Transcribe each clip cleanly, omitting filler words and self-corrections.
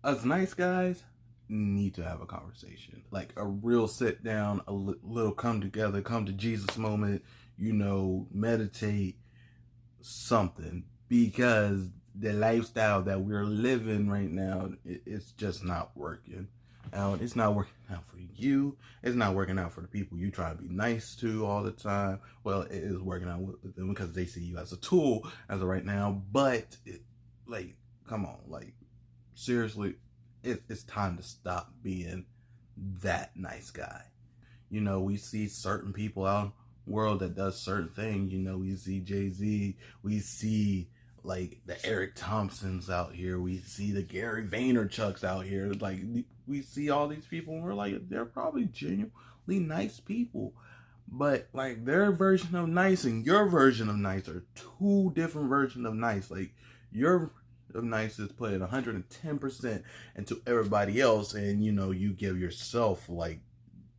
us nice guys need to have a conversation, like a real sit down, a little come together, come to Jesus moment, meditate something, because the lifestyle that we're living right now, it's just not working out. It's not working out for you. It's not working out for the people you try to be nice to all the time. Well, it is working out with them because they see you as a tool as of right now. But like, come on, like seriously, it's time to stop being that nice guy. We see certain people out in the world that does certain things. We see Jay-Z, we see like the Eric Thompsons out here, we see the Gary Vaynerchuks out here. Like, we see all these people and we're like, they're probably genuinely nice people. But like, their version of nice and your version of nice are two different versions of nice. Like, your of nice is putting 110% into everybody else, and you give yourself like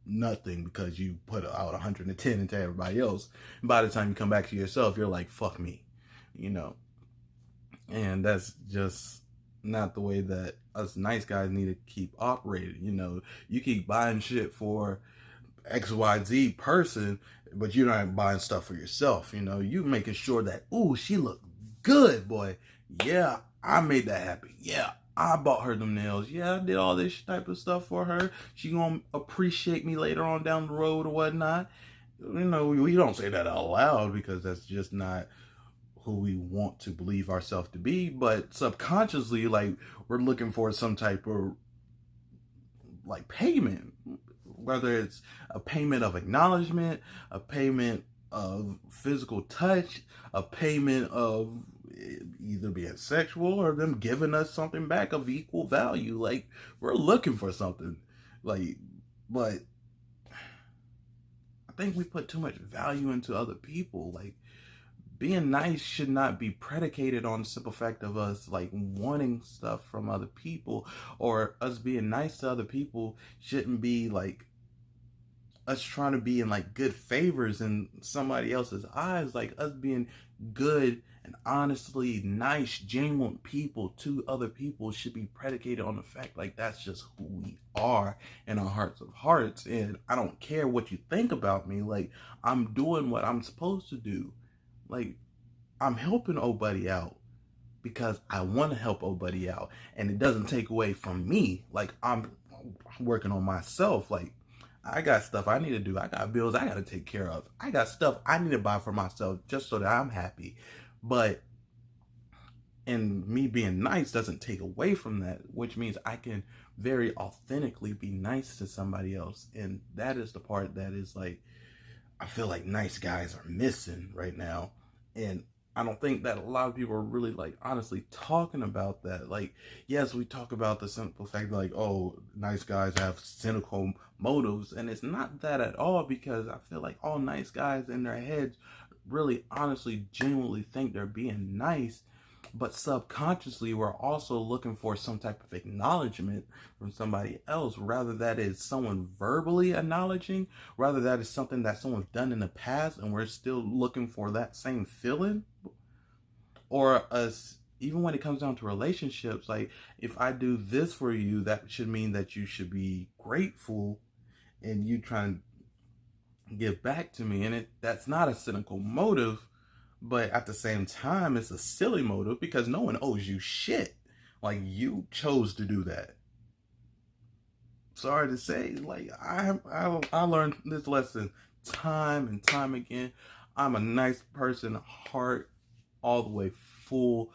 nothing because you put out 110 into everybody else. And by the time you come back to yourself, you're like, fuck me, and that's just not the way that us nice guys need to keep operating. You keep buying shit for XYZ person, but you're not buying stuff for yourself. You making sure that, ooh, she look good, boy. Yeah, I made that happen. Yeah, I bought her them nails. Yeah, I did all this type of stuff for her. She gonna appreciate me later on down the road or whatnot. We don't say that out loud because that's just not who we want to believe ourselves to be. But subconsciously, like, we're looking for some type of like payment, whether it's a payment of acknowledgement, a payment of physical touch, a payment of either being sexual or them giving us something back of equal value. Like, we're looking for something. Like, but I think we put too much value into other people. Like, being nice should not be predicated on the simple fact of us like wanting stuff from other people, or us being nice to other people shouldn't be like us trying to be in like good favors in somebody else's eyes. Like, us being good and honestly nice, genuine people to other people should be predicated on the fact like that's just who we are in our hearts of hearts. And I don't care what you think about me. Like, I'm doing what I'm supposed to do. Like, I'm helping old buddy out because I want to help old buddy out, and it doesn't take away from me. Like, I'm working on myself. Like, I got stuff I need to do. I got bills I got to take care of. I got stuff I need to buy for myself just so that I'm happy. But, and me being nice doesn't take away from that, which means I can very authentically be nice to somebody else. And that is the part that is like, I feel like nice guys are missing right now. And I don't think that a lot of people are really like honestly talking about that. Like, yes, we talk about the simple fact like, oh, nice guys have cynical motives, and it's not that at all, because I feel like all nice guys in their heads really honestly genuinely think they're being nice, but subconsciously we're also looking for some type of acknowledgement from somebody else, rather that is someone verbally acknowledging, rather that is something that someone's done in the past and we're still looking for that same feeling. Or us, even when it comes down to relationships, like, if I do this for you, that should mean that you should be grateful and you trying to give back to me. And that's not a cynical motive, but at the same time, it's a silly motive because no one owes you shit. Like, you chose to do that. Sorry to say, like, I learned this lesson time and time again. I'm a nice person, heart all the way full.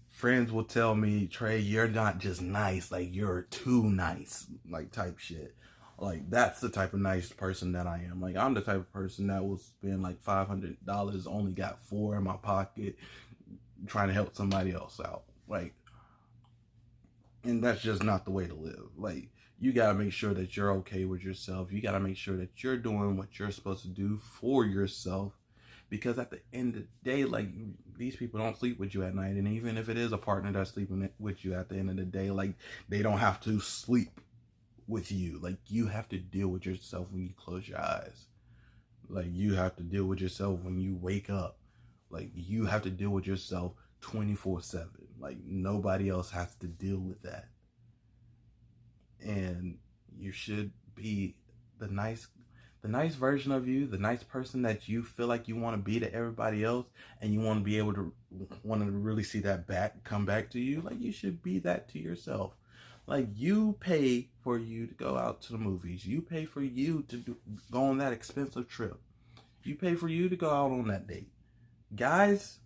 Friends will tell me, Trey, you're not just nice, like, you're too nice, like, type shit. Like, that's the type of nice person that I am. Like, I'm the type of person that will spend like $500, only got $4 in my pocket, trying to help somebody else out. Like, and that's just not the way to live. Like, you gotta make sure that you're okay with yourself. You gotta make sure that you're doing what you're supposed to do for yourself. Because at the end of the day, like, these people don't sleep with you at night. And even if it is a partner that's sleeping with you at the end of the day, like, they don't have to sleep with you. Like, you have to deal with yourself when you close your eyes. Like, you have to deal with yourself when you wake up. Like, you have to deal with yourself 24/7. Like, nobody else has to deal with that. And you should be the nice version of you, the nice person that you feel like you want to be to everybody else, and you want to be able to really see that come back to you. Like, you should be that to yourself. Like, you pay for you to go out to the movies. You pay for you to go on that expensive trip. You pay for you to go out on that date. Guys,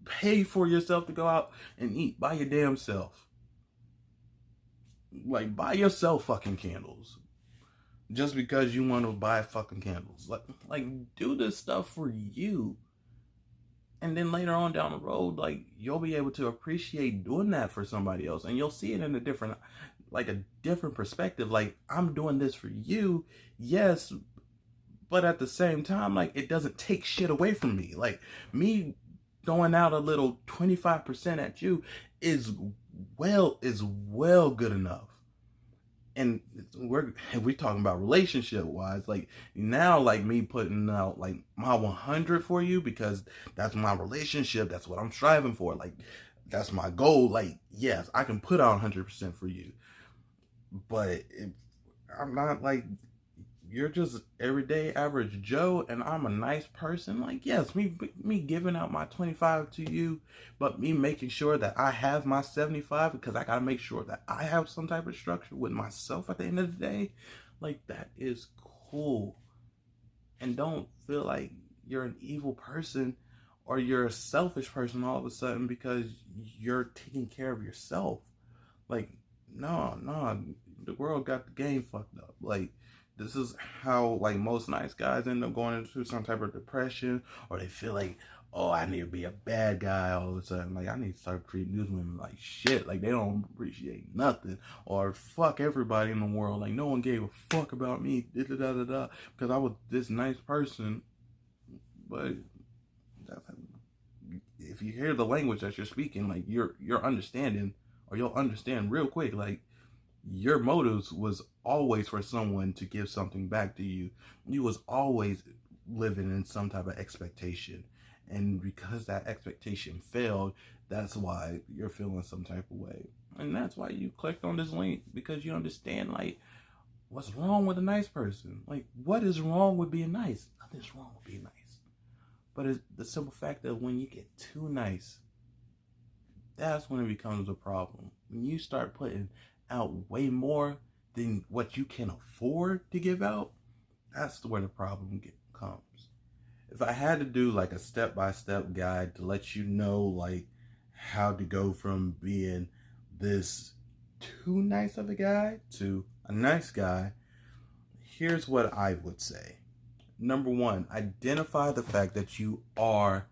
pay for yourself to go out and eat by your damn self. Like, buy yourself fucking candles. Just because you want to buy fucking candles. Like, do this stuff for you. And then later on down the road, like, you'll be able to appreciate doing that for somebody else. And you'll see it in a different perspective. Like, I'm doing this for you, yes, but at the same time, like, it doesn't take shit away from me. Like, me throwing out a little 25% at you is well good enough. And we're talking about relationship wise, like, now, like, me putting out like my 100 for you, because that's my relationship, that's what I'm striving for, like, that's my goal. Like, yes, I can put out 100% for you, but I'm not like, you're just everyday average Joe and I'm a nice person. Like, yes, me giving out my 25 to you, but me making sure that I have my 75, because I gotta make sure that I have some type of structure with myself at the end of the day. Like, that is cool. And don't feel like you're an evil person or you're a selfish person all of a sudden because you're taking care of yourself. Like, no, the world got the game fucked up. Like, this is how, like, most nice guys end up going into some type of depression, or they feel like, oh, I need to be a bad guy all of a sudden. Like, I need to start treating these women like shit. Like, they don't appreciate nothing. Or fuck everybody in the world. Like, no one gave a fuck about me, because I was this nice person. But if you hear the language that you're speaking, like, you're understanding, or you'll understand real quick, like, your motives was always for someone to give something back to you. You was always living in some type of expectation. And because that expectation failed, that's why you're feeling some type of way. And that's why you clicked on this link, because you understand, like, what's wrong with a nice person. Like, what is wrong with being nice? Nothing's wrong with being nice. But it's the simple fact that when you get too nice, that's when it becomes a problem. When you start putting out way more than what you can afford to give out, that's where the problem comes. If I had to do like a step-by-step guide to let you know, like, how to go from being this too nice of a guy to a nice guy, here's what I would say. Number one, identify the fact that you are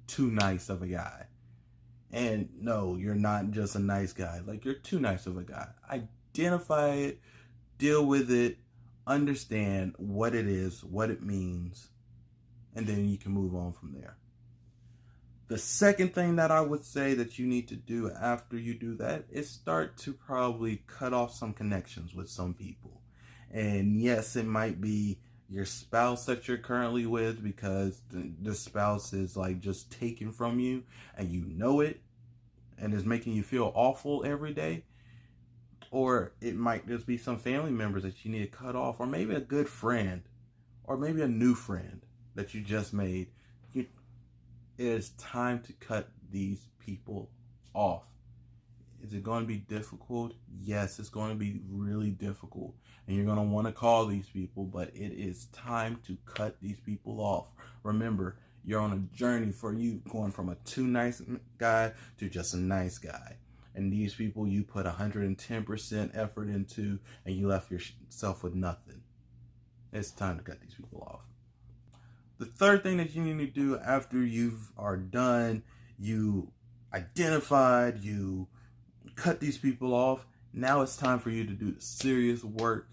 too nice of a guy. And no, you're not just a nice guy. Like, you're too nice of a guy. Identify it, deal with it, understand what it is, what it means, and then you can move on from there. The second thing that I would say that you need to do after you do that is start to probably cut off some connections with some people. And yes, it might be your spouse that you're currently with, because the spouse is like just taken from you and you know it, and is making you feel awful every day. Or it might just be some family members that you need to cut off, or maybe a good friend, or maybe a new friend that you just made. It is time to cut these people off. Is it going to be difficult? Yes, it's going to be really difficult. And you're going to want to call these people, but it is time to cut these people off. Remember, you're on a journey for you going from a too nice guy to just a nice guy. And these people you put 110% effort into, and you left yourself with nothing. It's time to cut these people off. The third thing that you need to do after you are done, you identified, you cut these people off, now it's time for you to do the serious work,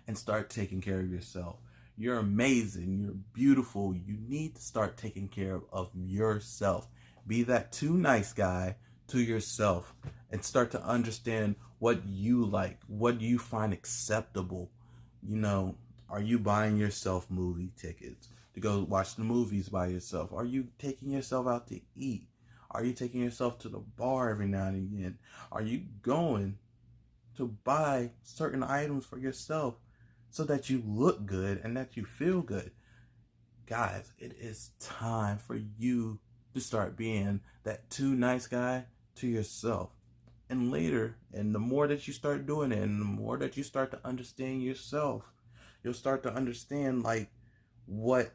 and start taking care of yourself. You're amazing, you're beautiful, you need to start taking care of yourself. Be that too nice guy to yourself, and start to understand what you like, what you find acceptable. You know, are you buying yourself movie tickets? to go watch the movies by yourself? Are you taking yourself out to eat? Are you taking yourself to the bar every now and again? Are you going to buy certain items for yourself so that you look good and that you feel good? Guys, it is time for you to start being that too nice guy to yourself. And later, and the more that you start doing it, and the more that you start to understand yourself, you'll start to understand like what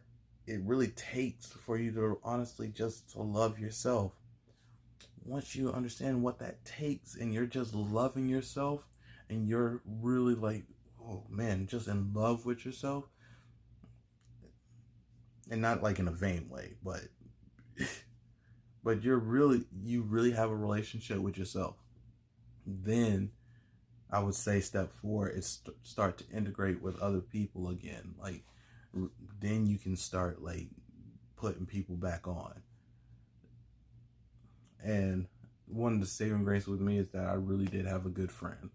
it really takes for you to honestly just to love yourself. Once you understand what that takes and you're just loving yourself and you're really like, oh man, just in love with yourself, and not like in a vain way, but you really have a relationship with yourself, then I would say step 4 is start to integrate with other people again. Like, then you can start like putting people back on. And one of the saving grace with me is that I really did have a good friend.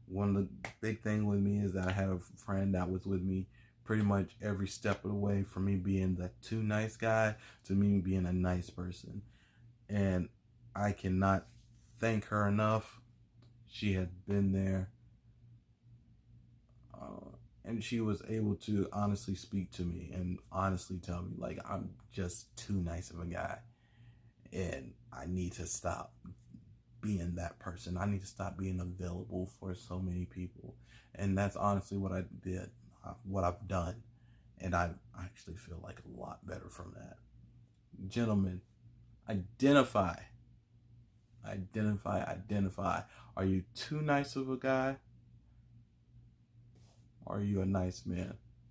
One of the big thing with me is that I had a friend that was with me pretty much every step of the way, from me being the too nice guy to me being a nice person. And I cannot thank her enough. She had been there, and she was able to honestly speak to me and honestly tell me like I'm just too nice of a guy, and I need to stop being that person. I need to stop being available for so many people. And that's honestly what I did, what I've done, and I actually feel like a lot better from that. Gentlemen, identify. Are you too nice of a guy? Or are you a nice man?